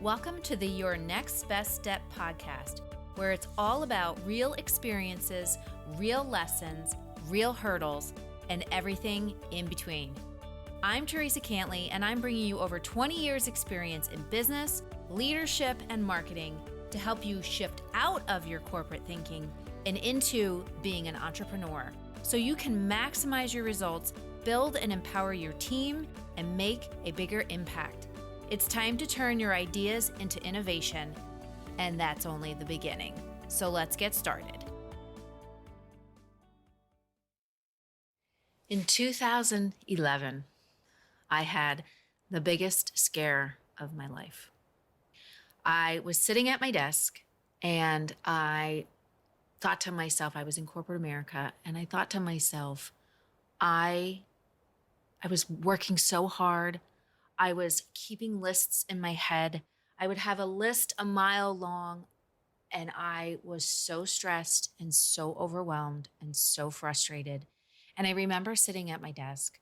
Welcome to the Your Next Best Step podcast, where it's all about real experiences, real lessons, real hurdles, and everything in between. I'm Teresa Cantley, and I'm bringing you over 20 years experience in business, leadership, and marketing to help you shift out of your corporate thinking and into being an entrepreneur so you can maximize your results, build and empower your team, and make a bigger impact. It's time to turn your ideas into innovation, and that's only the beginning. So let's get started. In 2011, I had the biggest scare of my life. I was sitting at my desk and I thought to myself, I was in corporate America, and I thought to myself, I was working so hard. I was keeping lists in my head. I would have a list a mile long, and I was so stressed and so overwhelmed and so frustrated. And I remember sitting at my desk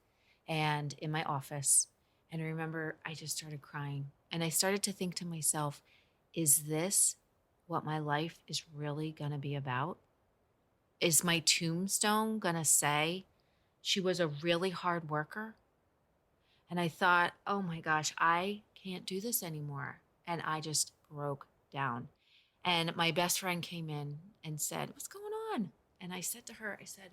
and in my office, and I remember I just started crying. And I started to think to myself, is this what my life is really going to be about? Is my tombstone going to say she was a really hard worker? And I thought, oh my gosh, I can't do this anymore. And I just broke down. And my best friend came in and said, what's going on? And I said to her, I said,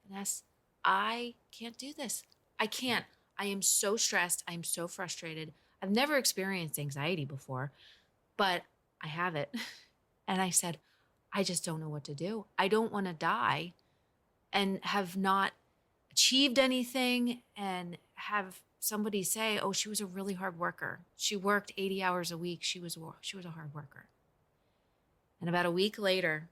Vanessa, I can't do this. I can't. I am so stressed. I'm so frustrated. I've never experienced anxiety before, but I have it. And I said, I just don't know what to do. I don't want to die and have not achieved anything and have somebody say, oh, she was a really hard worker. She worked 80 hours a week. She was a hard worker. And about a week later,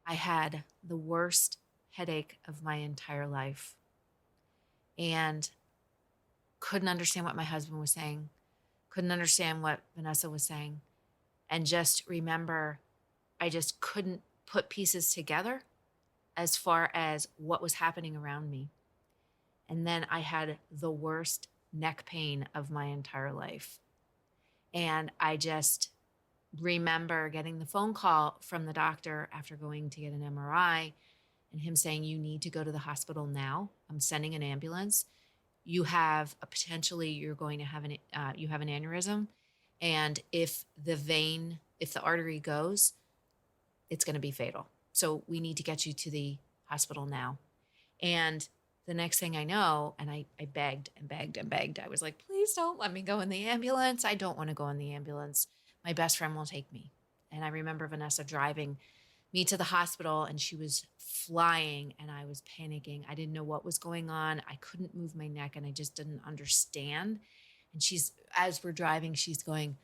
I had the worst headache of my entire life and couldn't understand what my husband was saying, couldn't understand what Vanessa was saying, and just remember I just couldn't put pieces together as far as what was happening around me. And then I had the worst neck pain of my entire life. And I just remember getting the phone call from the doctor after going to get an MRI and him saying, you need to go to the hospital now. I'm sending an ambulance. You have you're going to have you have an aneurysm. And if the artery goes, it's going to be fatal. So we need to get you to the hospital now. And the next thing I know, and I begged and begged and begged. I was like, please don't let me go in the ambulance. I don't want to go in the ambulance. My best friend will take me. And I remember Vanessa driving me to the hospital, and she was flying, and I was panicking. I didn't know what was going on. I couldn't move my neck, and I just didn't understand. And as we're driving, she's going,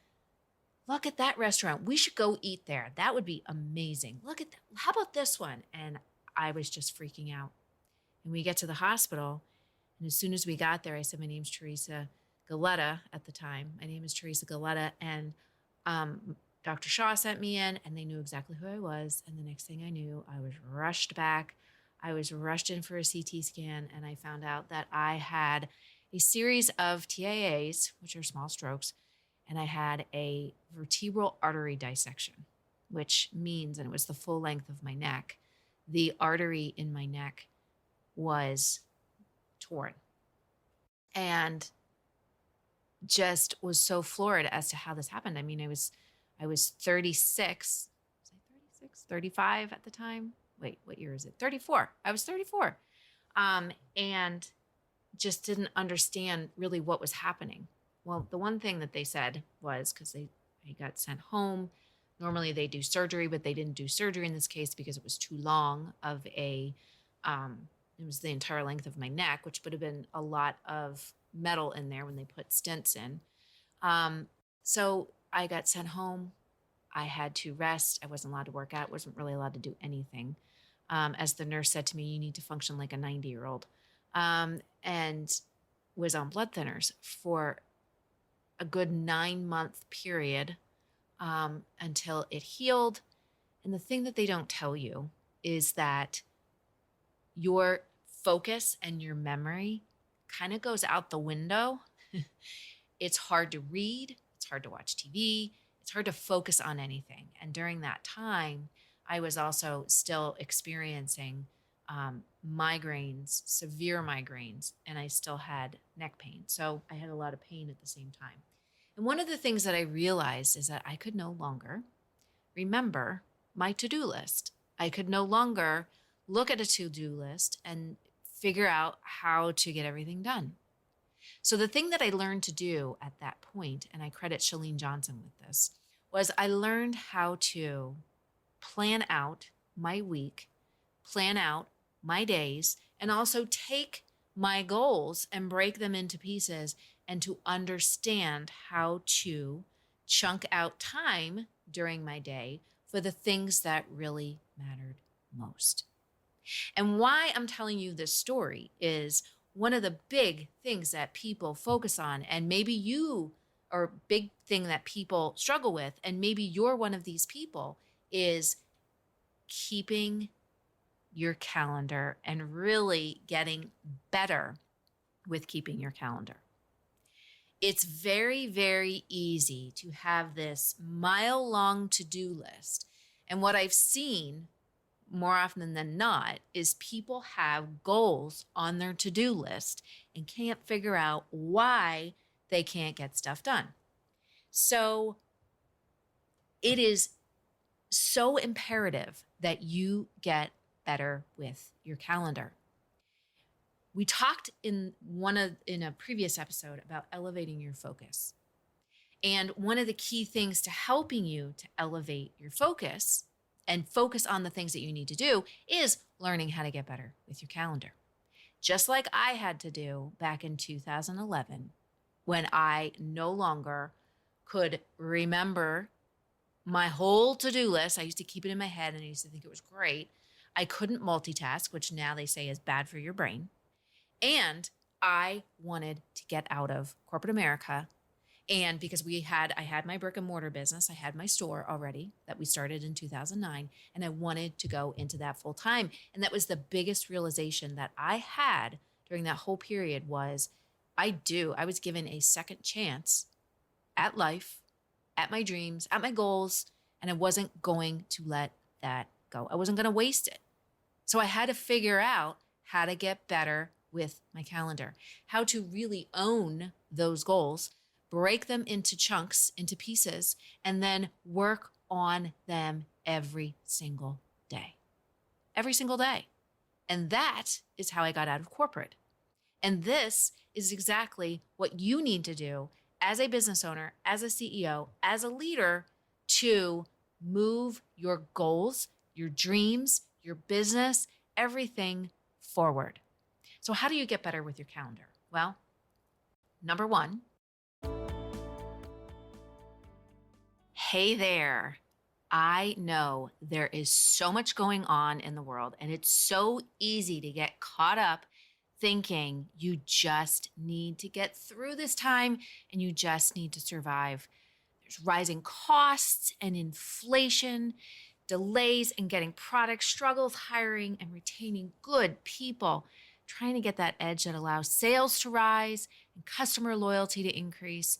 look at that restaurant. We should go eat there. That would be amazing. Look at that. How about this one? And I was just freaking out. And we get to the hospital, and as soon as we got there, I said, my name's Teresa Galetta at the time. My name is Teresa Galetta, and Dr. Shaw sent me in, and they knew exactly who I was. And the next thing I knew, I was rushed back. I was rushed in for a CT scan, and I found out that I had a series of TIAs, which are small strokes, and I had a vertebral artery dissection, which means, and it was the full length of my neck, the artery in my neck was torn, and just was so floored as to how this happened. I mean, I was 36. Was I 36? 35 at the time? Wait, what year is it? 34. I was 34. And just didn't understand really what was happening. Well, the one thing that they said was, because I got sent home. Normally they do surgery, but they didn't do surgery in this case because it was too long of it was the entire length of my neck, which would have been a lot of metal in there when they put stents in. So I got sent home. I had to rest. I wasn't allowed to work out. Wasn't really allowed to do anything. As the nurse said to me, you need to function like a 90-year-old. And was on blood thinners for a good 9-month period until it healed. And the thing that they don't tell you is that your focus and your memory kind of goes out the window. It's hard to read. It's hard to watch TV. It's hard to focus on anything. And during that time, I was also still experiencing migraines, severe migraines, and I still had neck pain. So I had a lot of pain at the same time. And one of the things that I realized is that I could no longer remember my to-do list. I could no longer look at a to-do list and figure out how to get everything done. So the thing that I learned to do at that point, and I credit Chalene Johnson with this, was I learned how to plan out my week, plan out my days, and also take my goals and break them into pieces and to understand how to chunk out time during my day for the things that really mattered most. And why I'm telling you this story is one of the big things that people focus on, and maybe you or big thing that people struggle with, and maybe you're one of these people, is keeping your calendar and really getting better with keeping your calendar. It's very, very easy to have this mile-long to-do list. And what I've seen more often than not is people have goals on their to-do list and can't figure out why they can't get stuff done. So it is so imperative that you get better with your calendar. We talked in a previous episode about elevating your focus. And one of the key things to helping you to elevate your focus and focus on the things that you need to do is learning how to get better with your calendar. Just like I had to do back in 2011, when I no longer could remember my whole to-do list. I used to keep it in my head and I used to think it was great. I couldn't multitask, which now they say is bad for your brain. And I wanted to get out of corporate America. And because I had my brick and mortar business, I had my store already that we started in 2009, and I wanted to go into that full time. And that was the biggest realization that I had during that whole period was I was given a second chance at life, at my dreams, at my goals, and I wasn't going to let that go. I wasn't going to waste it. So I had to figure out how to get better with my calendar, how to really own those goals, break them into chunks, into pieces, and then work on them every single day. Every single day. And that is how I got out of corporate. And this is exactly what you need to do as a business owner, as a CEO, as a leader to move your goals, your dreams, your business, everything forward. So how do you get better with your calendar? Well, number one, hey there. I know there is so much going on in the world, and it's so easy to get caught up thinking you just need to get through this time and you just need to survive. There's rising costs and inflation, delays in getting products, struggles hiring and retaining good people, trying to get that edge that allows sales to rise and customer loyalty to increase,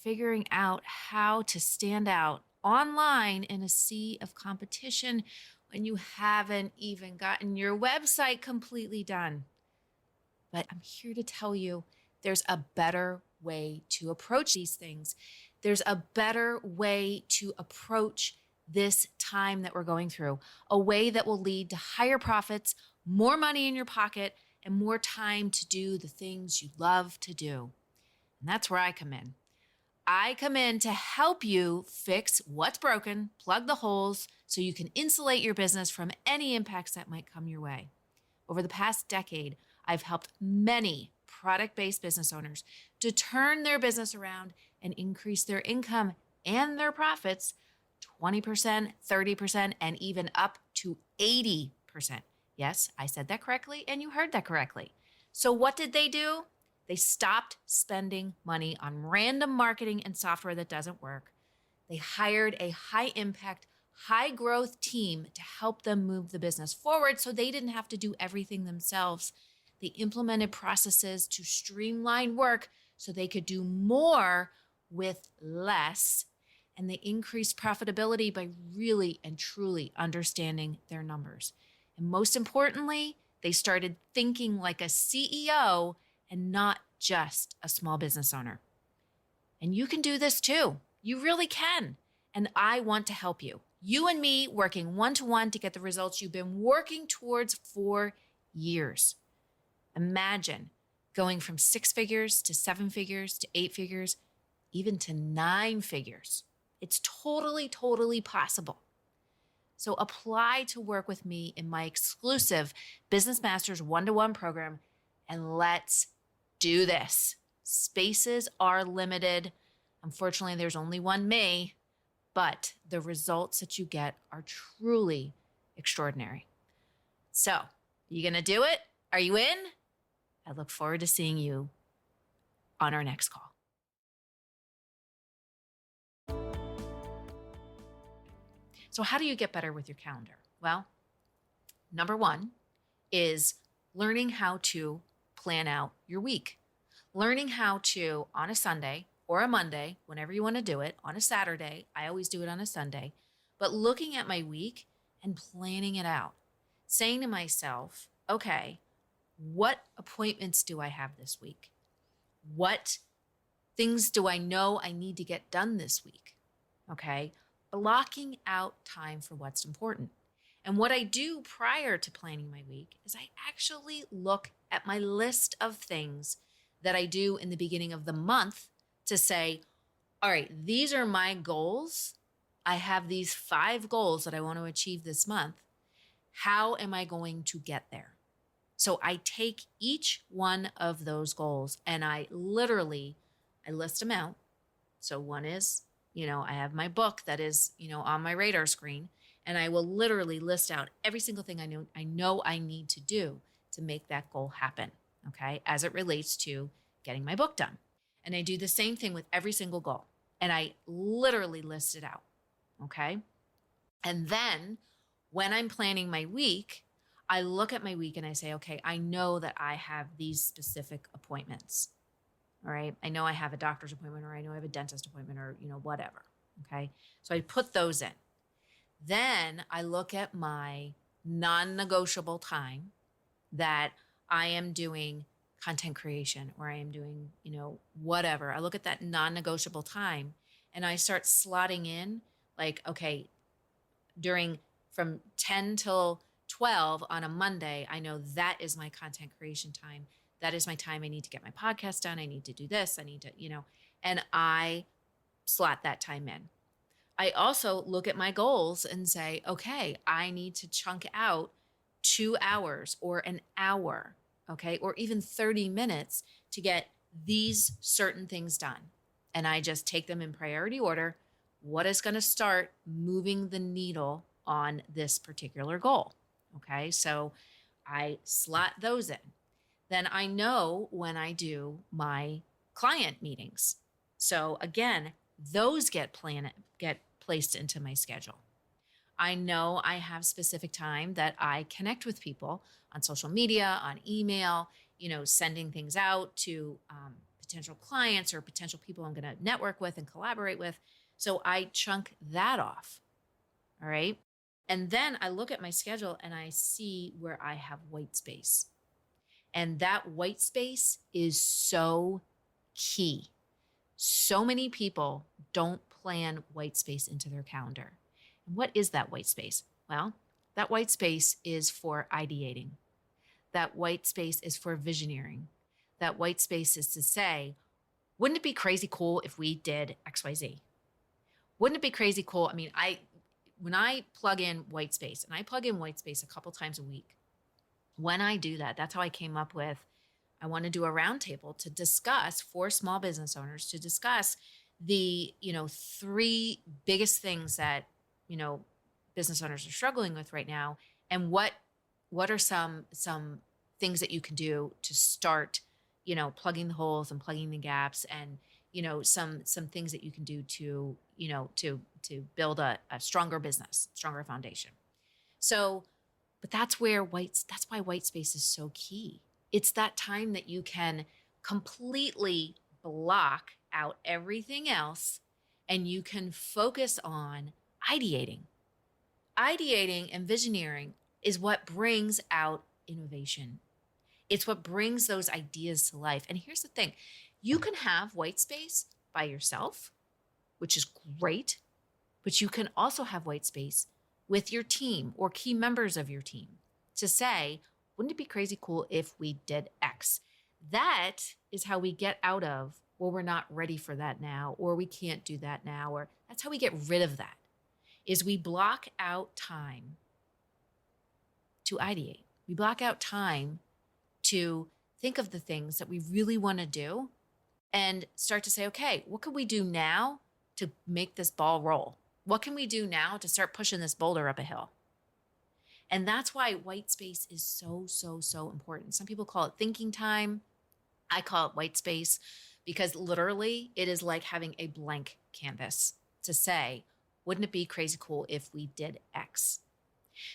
figuring out how to stand out online in a sea of competition when you haven't even gotten your website completely done. But I'm here to tell you there's a better way to approach these things. There's a better way to approach this time that we're going through, a way that will lead to higher profits, more money in your pocket, and more time to do the things you love to do. And that's where I come in. I come in to help you fix what's broken, plug the holes, so you can insulate your business from any impacts that might come your way. Over the past decade, I've helped many product-based business owners to turn their business around and increase their income and their profits 20%, 30%, and even up to 80%. Yes, I said that correctly, and you heard that correctly. So what did they do? They stopped spending money on random marketing and software that doesn't work. They hired a high-impact, high-growth team to help them move the business forward so they didn't have to do everything themselves. They implemented processes to streamline work so they could do more with less, and they increased profitability by really and truly understanding their numbers. And most importantly, they started thinking like a CEO and not just a small business owner. And you can do this too. You really can. And I want to help you. You and me working one-to-one to get the results you've been working towards for years. Imagine going from 6 figures to 7 figures to 8 figures, even to 9 figures. It's totally, totally possible. So apply to work with me in my exclusive Business Masters one-to-one program, and let's do this. Spaces are limited. Unfortunately, there's only one me, but the results that you get are truly extraordinary. So, you gonna do it? Are you in? I look forward to seeing you on our next call. So how do you get better with your calendar? Well, number one is learning how to plan out your week. Learning how to, on a Sunday or a Monday, whenever you want to do it, on a Saturday, I always do it on a Sunday, but looking at my week and planning it out. Saying to myself, okay, what appointments do I have this week? What things do I know I need to get done this week? Okay, blocking out time for what's important. And what I do prior to planning my week is I actually look at my list of things that I do in the beginning of the month to say, all right, these are my goals. I have these 5 goals that I want to achieve this month. How am I going to get there? So I take each one of those goals and I list them out. So one is, I have my book that is, on my radar screen, and I will literally list out every single thing I know I need to do to make that goal happen, okay, as it relates to getting my book done. And I do the same thing with every single goal, and I literally list it out, okay? And then when I'm planning my week, I look at my week and I say, okay, I know that I have these specific appointments. All right. I know I have a doctor's appointment, or I know I have a dentist appointment, or, whatever. Okay. So I put those in. Then I look at my non-negotiable time that I am doing content creation, or I am doing, whatever. I look at that non-negotiable time and I start slotting in like, okay, from 10 till 12 on a Monday, I know that is my content creation time. That is my time. I need to get my podcast done. I need to do this. I need to, and I slot that time in. I also look at my goals and say, okay, I need to chunk out 2 hours or an hour, okay, or even 30 minutes to get these certain things done. And I just take them in priority order. What is going to start moving the needle on this particular goal? Okay, so I slot those in. Then I know when I do my client meetings. So again, those get placed into my schedule. I know I have specific time that I connect with people on social media, on email, sending things out to potential clients or potential people I'm going to network with and collaborate with. So I chunk that off. All right. And then I look at my schedule and I see where I have white space. And that white space is so key. So many people don't plan white space into their calendar. And what is that white space? Well, that white space is for ideating. That white space is for visioneering. That white space is to say, wouldn't it be crazy cool if we did XYZ? Wouldn't it be crazy cool? I mean, when I plug in white space, and I plug in white space a couple times a week, when I do that, that's how I came up with, I want to do a roundtable to discuss for small business owners, to discuss the, 3 biggest things that, business owners are struggling with right now. And what are some things that you can do to start, plugging the holes and plugging the gaps, and, some things that you can do to, to build a stronger business, stronger foundation. So, but that's why white space is so key. It's that time that you can completely block out everything else and you can focus on ideating. Ideating and visioneering is what brings out innovation. It's what brings those ideas to life. And here's the thing, you can have white space by yourself, which is great, but you can also have white space with your team or key members of your team to say, wouldn't it be crazy cool if we did X? That is how we get out of, well, we're not ready for that now, or we can't do that now, or that's how we get rid of that, is we block out time to ideate. We block out time to think of the things that we really want to do and start to say, okay, what can we do now to make this ball roll? What can we do now to start pushing this boulder up a hill? And that's why white space is so, so, so important. Some people call it thinking time. I call it white space because literally it is like having a blank canvas to say, wouldn't it be crazy cool if we did X?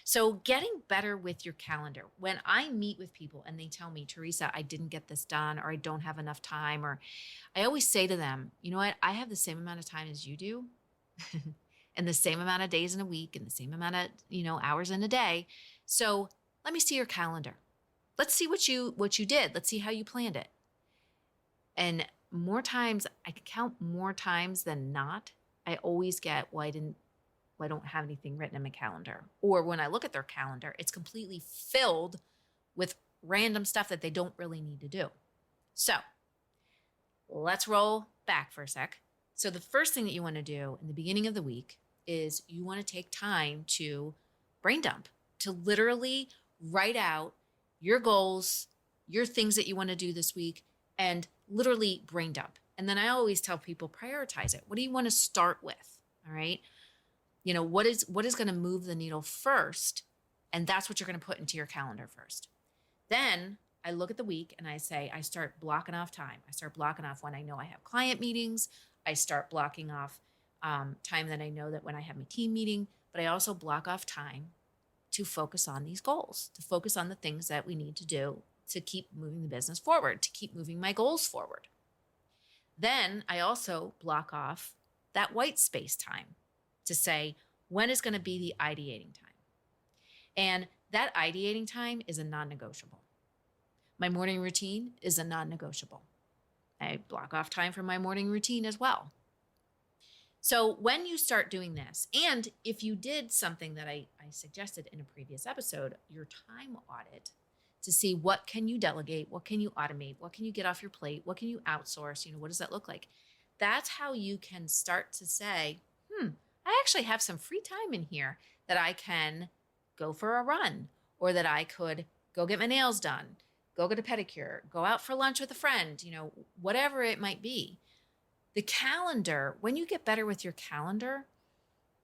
So getting better with your calendar. When I meet with people and they tell me, Teresa, I didn't get this done, or I don't have enough time, or I always say to them, you know what? I have the same amount of time as you do and the same amount of days in a week and the same amount of, hours in a day. So let me see your calendar. Let's see what you did. Let's see how you planned it. And more times, I can count more times than not, I always get, well, I don't have anything written in my calendar. Or when I look at their calendar, it's completely filled with random stuff that they don't really need to do. So let's roll back for a sec. So the first thing that you want to do in the beginning of the week is you want to take time to brain dump, to literally write out your goals, your things that you want to do this week, and literally brain dump. And then I always tell people, prioritize it. What do you want to start with? All right. What is going to move the needle first? And that's what you're going to put into your calendar first. Then I look at the week and I say, I start blocking off time. I start blocking off when I know I have client meetings. I start blocking off time that I know that when I have my team meeting, but I also block off time to focus on these goals, to focus on the things that we need to do to keep moving the business forward, to keep moving my goals forward. Then I also block off that white space time to say, when is going to be the ideating time? And that ideating time is a non-negotiable. My morning routine is a non-negotiable. I block off time for my morning routine as well. So when you start doing this, and if you did something that I suggested in a previous episode, your time audit, to see what can you delegate, what can you automate, what can you get off your plate, what can you outsource, what does that look like? That's how you can start to say, I actually have some free time in here that I can go for a run, or that I could go get my nails done, go get a pedicure, go out for lunch with a friend, whatever it might be. The calendar, when you get better with your calendar,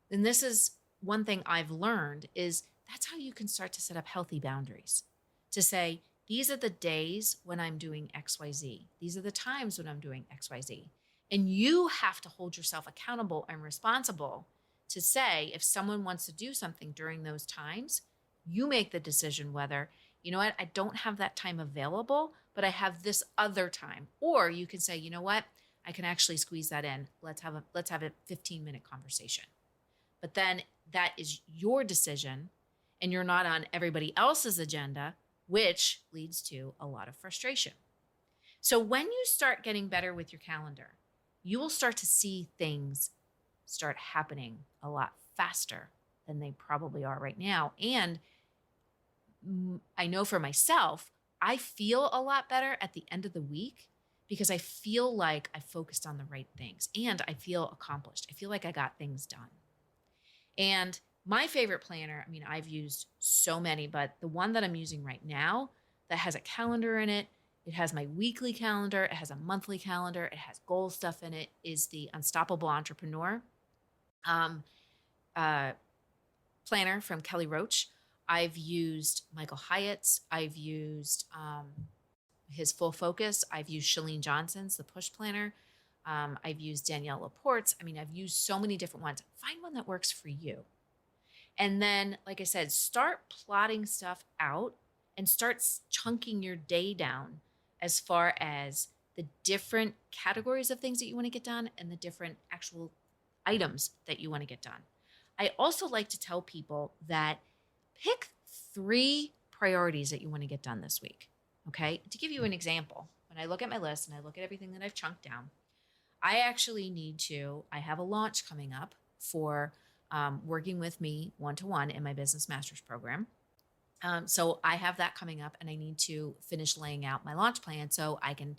then this is one thing I've learned, is that's how you can start to set up healthy boundaries. To say, these are the days when I'm doing XYZ. These are the times when I'm doing XYZ. And you have to hold yourself accountable and responsible to say, if someone wants to do something during those times, you make the decision whether, I don't have that time available, but I have this other time. Or you can say, I can actually squeeze that in. Let's have a 15-minute conversation. But then that is your decision, and you're not on everybody else's agenda, which leads to a lot of frustration. So when you start getting better with your calendar, you will start to see things start happening a lot faster than they probably are right now. And I know for myself, I feel a lot better at the end of the week because I feel like I focused on the right things and I feel accomplished. I feel like I got things done. And my favorite planner, I've used so many, but the one that I'm using right now that has a calendar in it, it has my weekly calendar, it has a monthly calendar, it has goal stuff in it, is the Unstoppable Entrepreneur planner from Kelly Roach. I've used Michael Hyatt's. I've used his Full Focus. I've used Chalene Johnson's, the Push Planner. I've used Danielle Laporte's. I've used so many different ones. Find one that works for you. And then, like I said, start plotting stuff out and start chunking your day down as far as the different categories of things that you want to get done and the different actual items that you want to get done. I also like to tell people that pick 3 priorities that you want to get done this week. Okay. To give you an example, when I look at my list and I look at everything that I've chunked down, I have a launch coming up for working with me one-to-one in my business master's program. So I have that coming up and I need to finish laying out my launch plan so I can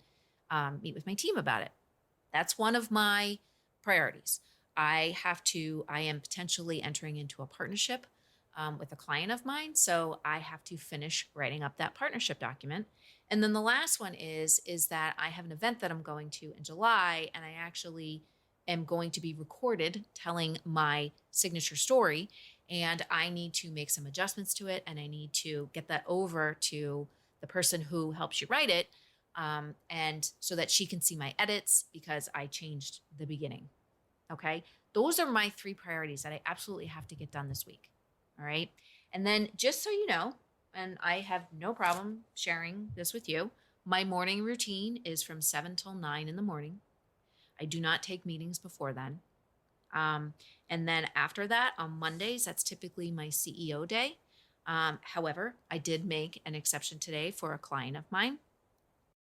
meet with my team about it. That's one of my priorities. I am potentially entering into a partnership with a client of mine. So I have to finish writing up that partnership document. And then the last one is that I have an event that I'm going to in July, and I actually am going to be recorded telling my signature story. And I need to make some adjustments to it, and I need to get that over to the person who helps you write it. And so that she can see my edits because I changed the beginning. Okay. Those are my 3 priorities that I absolutely have to get done this week. All right. And then just so you know, and I have no problem sharing this with you, my morning routine is from 7 till 9 in the morning. I do not take meetings before then. And then after that, on Mondays, that's typically my CEO day. However, I did make an exception today for a client of mine.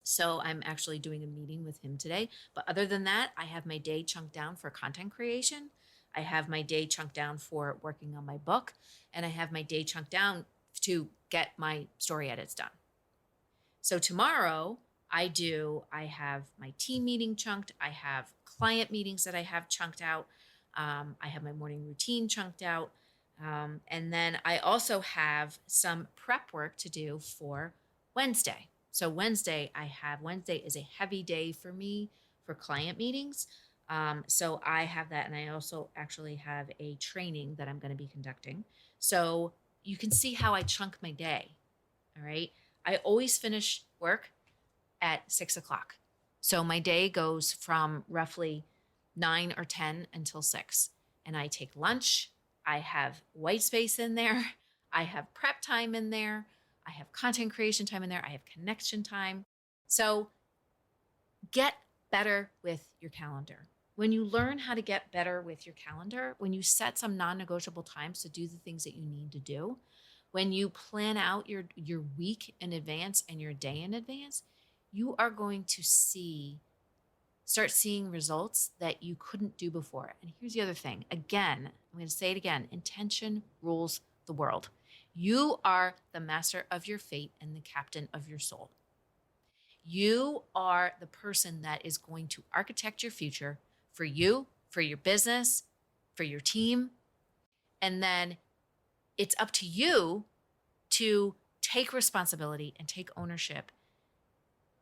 So I'm actually doing a meeting with him today. But other than that, I have my day chunked down for content creation. I have my day chunked down for working on my book. And I have my day chunked down to get my story edits done. So tomorrow I have my team meeting chunked. I have client meetings that I have chunked out. I have my morning routine chunked out. And then I also have some prep work to do for Wednesday. So Wednesday is a heavy day for me for client meetings. So I have that. And I also actually have a training that I'm going to be conducting. So you can see how I chunk my day. All right. I always finish work at 6:00. So my day goes from roughly 9 or 10 until 6. And I take lunch. I have white space in there. I have prep time in there. I have content creation time in there. I have connection time. So get better with your calendar. When you learn how to get better with your calendar, when you set some non-negotiable times to do the things that you need to do, when you plan out your week in advance and your day in advance, you are going to start seeing results that you couldn't do before. And here's the other thing. Again, I'm going to say it again. Intention rules the world. You are the master of your fate and the captain of your soul. You are the person that is going to architect your future for you, for your business, for your team. And then it's up to you to take responsibility and take ownership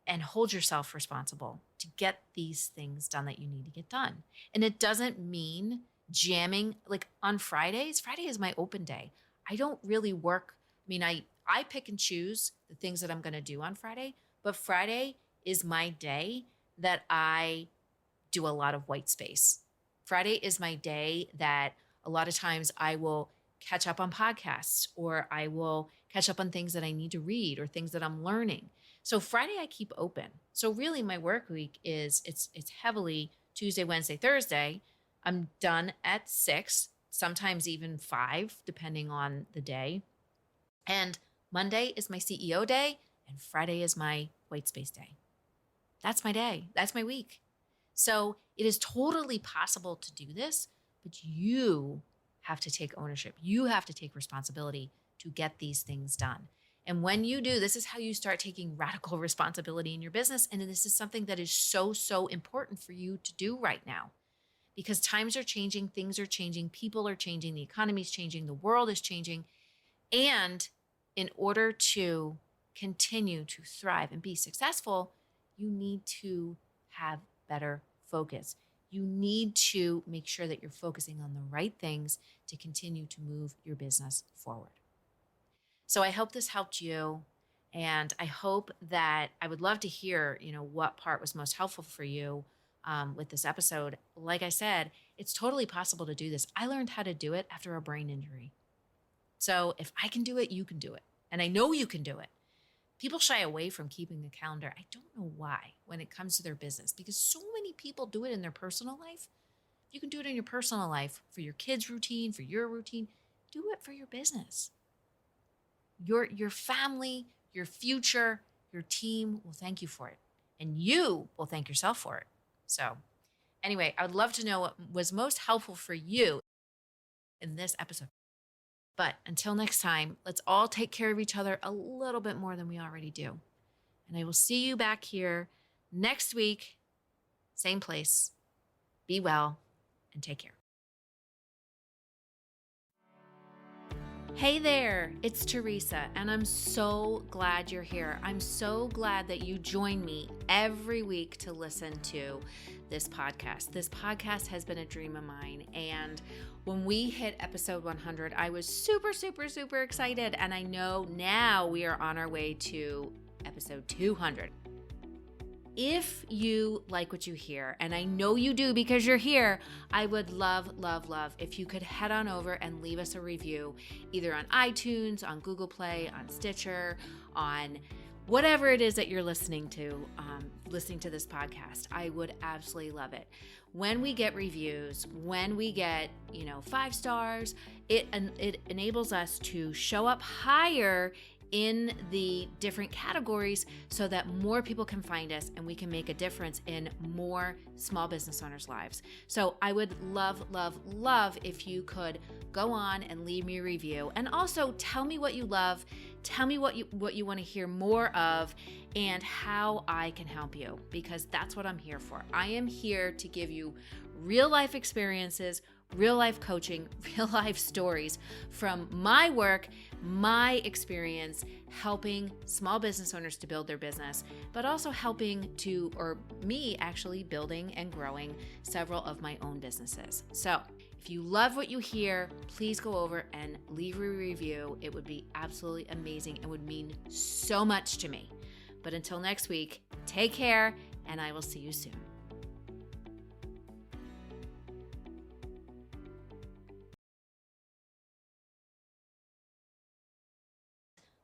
and hold yourself responsible to get these things done that you need to get done. And it doesn't mean jamming like on Fridays. Friday is my open day. I don't really work. I mean, I pick and choose the things that I'm going to do on Friday, but Friday is my day that I do a lot of white space. Friday is my day that a lot of times I will catch up on podcasts, or I will catch up on things that I need to read or things that I'm learning. So Friday I keep open. So really my work week is it's heavily Tuesday, Wednesday, Thursday. I'm done at 6, sometimes even 5, depending on the day. And Monday is my CEO day, and Friday is my white space day. That's my day. That's my week. So it is totally possible to do this, but you have to take ownership. You have to take responsibility to get these things done. And when you do, this is how you start taking radical responsibility in your business. And this is something that is so, so important for you to do right now, because times are changing, things are changing, people are changing, the economy is changing, the world is changing. And in order to continue to thrive and be successful, you need to have better focus. You need to make sure that you're focusing on the right things to continue to move your business forward. So I hope this helped you. And I hope that I would love to hear, what part was most helpful for you with this episode. Like I said, it's totally possible to do this. I learned how to do it after a brain injury. So if I can do it, you can do it. And I know you can do it, People shy away from keeping the calendar. I don't know why when it comes to their business, because so many people do it in their personal life. You can do it in your personal life for your kids' routine, for your routine. Do it for your business. Your family, your future, your team will thank you for it. And you will thank yourself for it. So anyway, I would love to know what was most helpful for you in this episode. But until next time, let's all take care of each other a little bit more than we already do. And I will see you back here next week, same place. Be well and take care. Hey there, it's Teresa, and I'm so glad you're here. I'm so glad that you join me every week to listen to this podcast. This podcast has been a dream of mine, and when we hit episode 100, I was super excited, and I know now we are on our way to episode 200. If you like what you hear, and I know you do because you're here, I would love if you could head on over and leave us a review, either on iTunes, on Google Play, on Stitcher, on whatever it is that you're listening to this podcast. I would absolutely love it. When we get reviews, when we get 5 stars, it enables us to show up higher in the different categories so that more people can find us and we can make a difference in more small business owners' lives. So I would love if you could go on and leave me a review, and also tell me what you love, tell me what you want to hear more of, and how I can help you, because that's what I'm here for. I am here to give you real life experiences, real life coaching, real life stories from my work, my experience helping small business owners to build their business, but also me actually building and growing several of my own businesses. So if you love what you hear, please go over and leave a review. It would be absolutely amazing and would mean so much to me. But until next week, take care, and I will see you soon.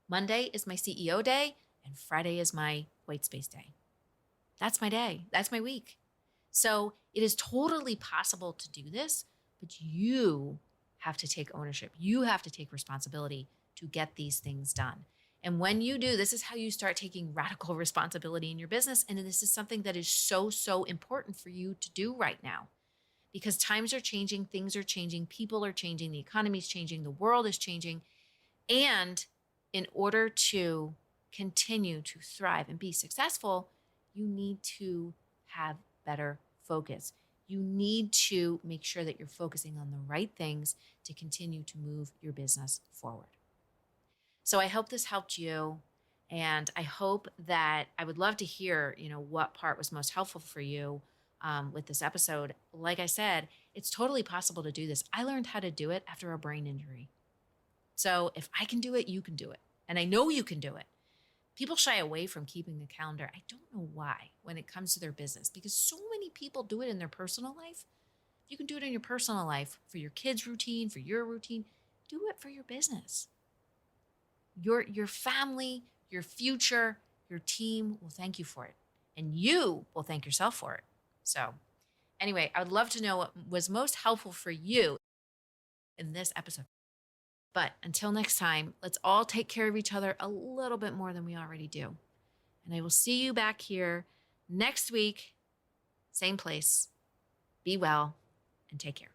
Monday is my CEO day, and Friday is my white space day. That's my day. That's my week. So it is totally possible to do this, but you have to take ownership. You have to take responsibility to get these things done. And when you do, this is how you start taking radical responsibility in your business. And this is something that is so important for you to do right now, because times are changing, things are changing, people are changing, the economy is changing, the world is changing. And in order to continue to thrive and be successful, you need to have better focus. You need to make sure that you're focusing on the right things to continue to move your business forward. So I hope this helped you, and I hope that I would love to hear, what part was most helpful for you with this episode. Like I said, it's totally possible to do this. I learned how to do it after a brain injury. So if I can do it, you can do it. And I know you can do it. People shy away from keeping the calendar. I don't know why when it comes to their business, because so many people do it in their personal life. You can do it in your personal life for your kids' routine, for your routine. Do it for your business. Your family, your future, your team will thank you for it. And you will thank yourself for it. So anyway, I would love to know what was most helpful for you in this episode. But until next time, let's all take care of each other a little bit more than we already do. And I will see you back here next week, same place. Be well and take care.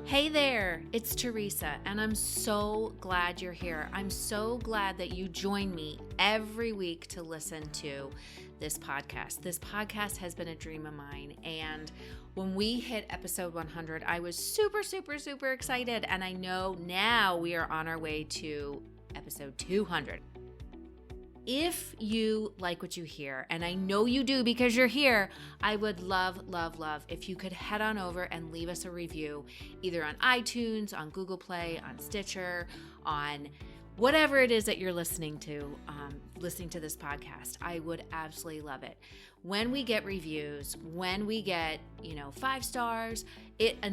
Hey there, it's Teresa, and I'm so glad you're here. I'm so glad that you join me every week to listen to this podcast. This podcast has been a dream of mine, and when we hit episode 100, I was super excited, and I know now we are on our way to episode 200. If you like what you hear, and I know you do because you're here, I would love if you could head on over and leave us a review, either on iTunes, on Google Play, on Stitcher, on whatever it is that you're listening to this podcast. I would absolutely love it. When we get reviews, when we get 5 stars, it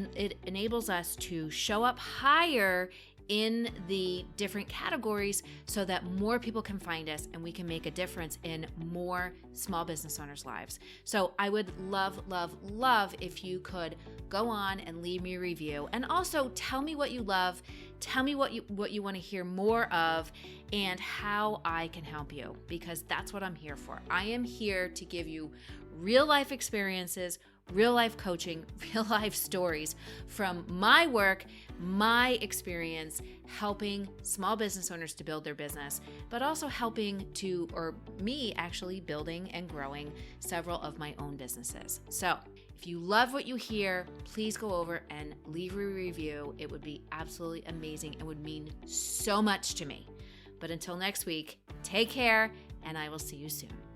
enables us to show up higher in the different categories so that more people can find us and we can make a difference in more small business owners' lives. So I would love, love, love if you could go on and leave me a review. And also tell me what you love. Tell me what you want to hear more of and how I can help you, because that's what I'm here for. I am here to give you real life experiences, real life coaching, real life stories from my work, my experience helping small business owners to build their business, but also me actually building and growing several of my own businesses. So if you love what you hear, please go over and leave a review. It would be absolutely amazing and would mean so much to me. But until next week, take care, and I will see you soon.